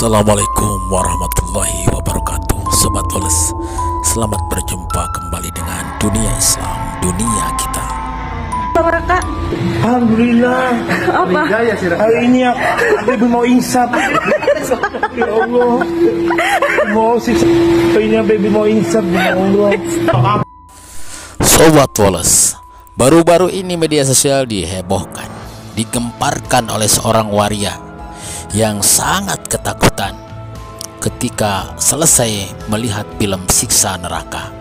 Assalamualaikum warahmatullahi wabarakatuh. Sobat Woles, selamat berjumpa kembali dengan dunia Islam, dunia kita. Kak. Alhamdulillah. Apa? Hari ini aku mau insaf. Ya Allah. Mau sih. Hari ini baby mau insaf. Ya Allah. Sobat Woles, baru-baru ini media sosial dihebohkan, digemparkan oleh seorang waria yang sangat ketakutan ketika selesai melihat film siksa neraka.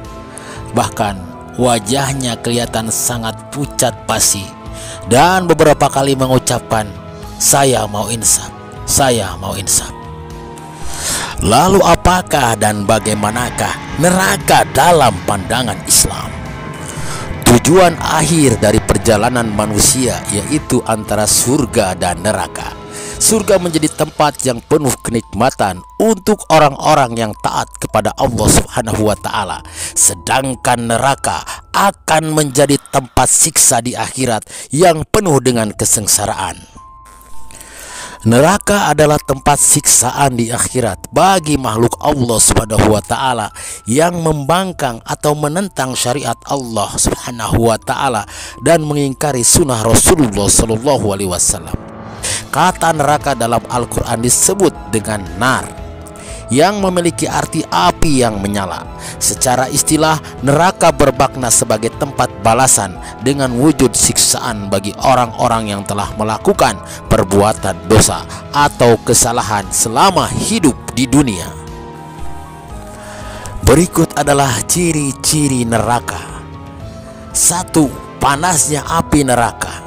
Bahkan wajahnya kelihatan sangat pucat pasi dan beberapa kali mengucapkan, "Saya mau insaf, saya mau insaf." Lalu apakah dan bagaimanakah neraka dalam pandangan Islam? Tujuan akhir dari perjalanan manusia yaitu antara surga dan neraka. Surga menjadi tempat yang penuh kenikmatan untuk orang-orang yang taat kepada Allah Subhanahu wa Ta'ala, sedangkan neraka akan menjadi tempat siksa di akhirat yang penuh dengan kesengsaraan. Neraka adalah tempat siksaan di akhirat bagi makhluk Allah Subhanahu wa Ta'ala yang membangkang atau menentang syariat Allah Subhanahu wa Ta'ala dan mengingkari sunnah Rasulullah Sallallahu Alaihi Wasallam. Kata neraka dalam Al-Quran disebut dengan nar, yang memiliki arti api yang menyala. Secara istilah, neraka bermakna sebagai tempat balasan dengan wujud siksaan bagi orang-orang yang telah melakukan perbuatan dosa atau kesalahan selama hidup di dunia. Berikut adalah ciri-ciri neraka. 1. Panasnya api neraka.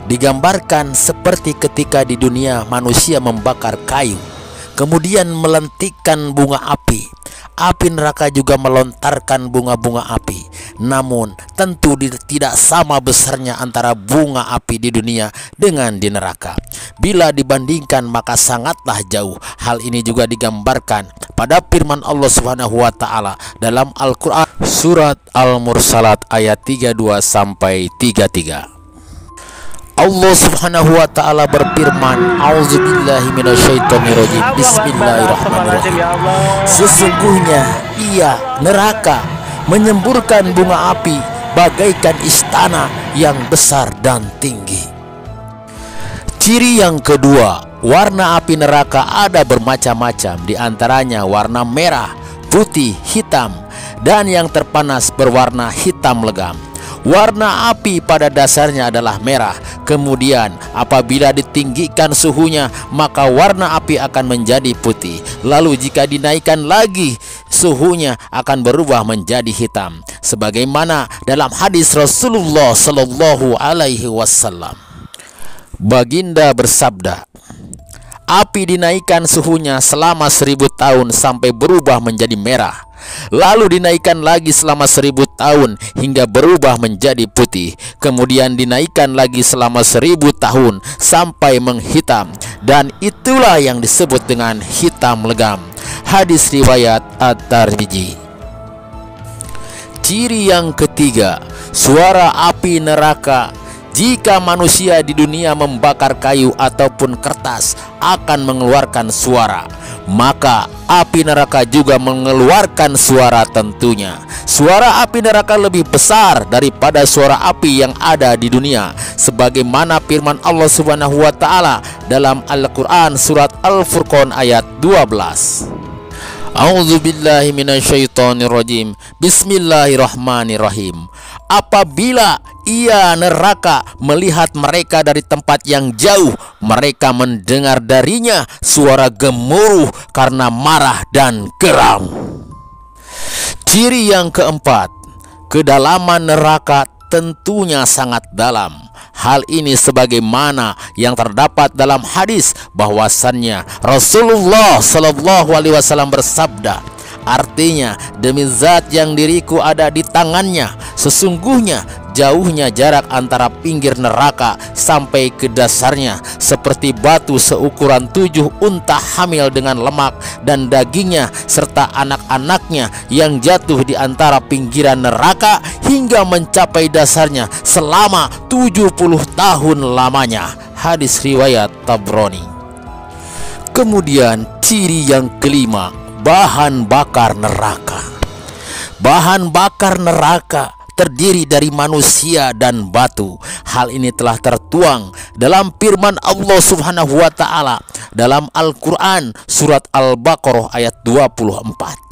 Digambarkan seperti ketika di dunia manusia membakar kayu, kemudian melentikkan bunga api. Api neraka juga melontarkan bunga-bunga api. Namun tentu tidak sama besarnya antara bunga api di dunia dengan di neraka. Bila dibandingkan maka sangatlah jauh. Hal ini juga digambarkan pada firman Allah Subhanahu wa Ta'ala dalam Al-Quran surat Al-Mursalat ayat 32 sampai 33. Allah Subhanahu wa Ta'ala berfirman, "A'udzubillahi minasyaitonirrajim. Bismillahirrahmanirrahim. Sesungguhnya ia neraka menyemburkan bunga api bagaikan istana yang besar dan tinggi." Ciri yang kedua, warna api neraka ada bermacam-macam, di antaranya warna merah, putih, hitam, dan yang terpanas berwarna hitam legam. Warna api pada dasarnya adalah merah. Kemudian apabila ditinggikan suhunya, maka warna api akan menjadi putih. Lalu jika dinaikkan lagi suhunya akan berubah menjadi hitam, sebagaimana dalam hadis Rasulullah Sallallahu Alaihi Wasallam. Baginda bersabda, "Api dinaikkan suhunya selama 1000 tahun sampai berubah menjadi merah. Lalu dinaikkan lagi selama 1000 tahun hingga berubah menjadi putih. Kemudian dinaikkan lagi selama 1000 tahun sampai menghitam. Dan itulah yang disebut dengan hitam legam." Hadis riwayat At-Tirmidzi. Ciri yang ketiga, suara api neraka. Jika manusia di dunia membakar kayu ataupun kertas akan mengeluarkan suara, maka api neraka juga mengeluarkan suara tentunya. Suara api neraka lebih besar daripada suara api yang ada di dunia, sebagaimana firman Allah Subhanahu wa Ta'ala dalam Al-Quran surat Al-Furqan ayat 12. A'udzubillahi minasyaitonirrajim. Bismillahirrahmanirrahim. Apabila ia neraka melihat mereka dari tempat yang jauh, mereka mendengar darinya suara gemuruh karena marah dan geram. Ciri yang keempat, kedalaman neraka tentunya sangat dalam. Hal ini sebagaimana yang terdapat dalam hadis bahwasannya Rasulullah Sallallahu Alaihi Wasallam bersabda, artinya, "Demi zat yang diriku ada di tangannya, sesungguhnya jauhnya jarak antara pinggir neraka sampai ke dasarnya seperti batu seukuran 7 unta hamil dengan lemak dan dagingnya serta anak-anaknya yang jatuh di antara pinggiran neraka hingga mencapai dasarnya selama 70 tahun lamanya." Hadis riwayat Tabrani. Kemudian ciri yang kelima, bahan bakar neraka. Bahan bakar neraka terdiri dari manusia dan batu. Hal ini telah tertuang dalam firman Allah Subhanahu wa taala dalam Al-Qur'an surat Al-Baqarah ayat 24.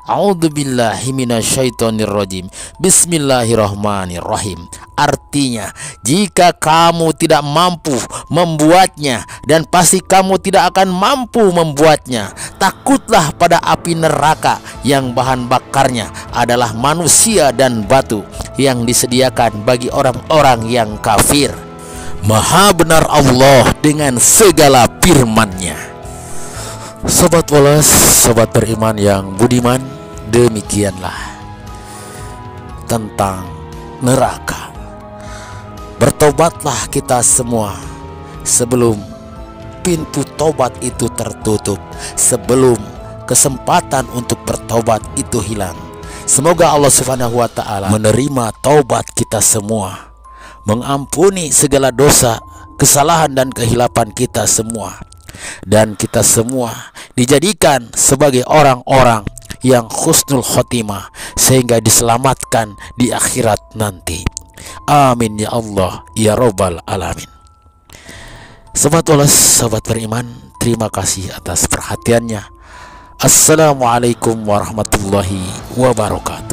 A'udzubillahi minasyaitonirrajim. Bismillahirrahmanirrahim. Artinya, jika kamu tidak mampu membuatnya, dan pasti kamu tidak akan mampu membuatnya, takutlah pada api neraka yang bahan bakarnya adalah manusia dan batu yang disediakan bagi orang-orang yang kafir. Maha benar Allah dengan segala firman-Nya. Sobat Woles, sobat beriman yang budiman, demikianlah tentang neraka. Bertobatlah kita semua sebelum pintu tobat itu tertutup, sebelum kesempatan untuk bertobat itu hilang. Semoga Allah Subhanahu wa taala menerima taubat kita semua, mengampuni segala dosa, kesalahan dan kehilapan kita semua, dan kita semua dijadikan sebagai orang-orang yang husnul khotimah sehingga diselamatkan di akhirat nanti. Amin ya Allah ya Rabbal alamin. Sobat Woles, sobat beriman, terima kasih atas perhatiannya. Assalamualaikum warahmatullahi wabarakatuh.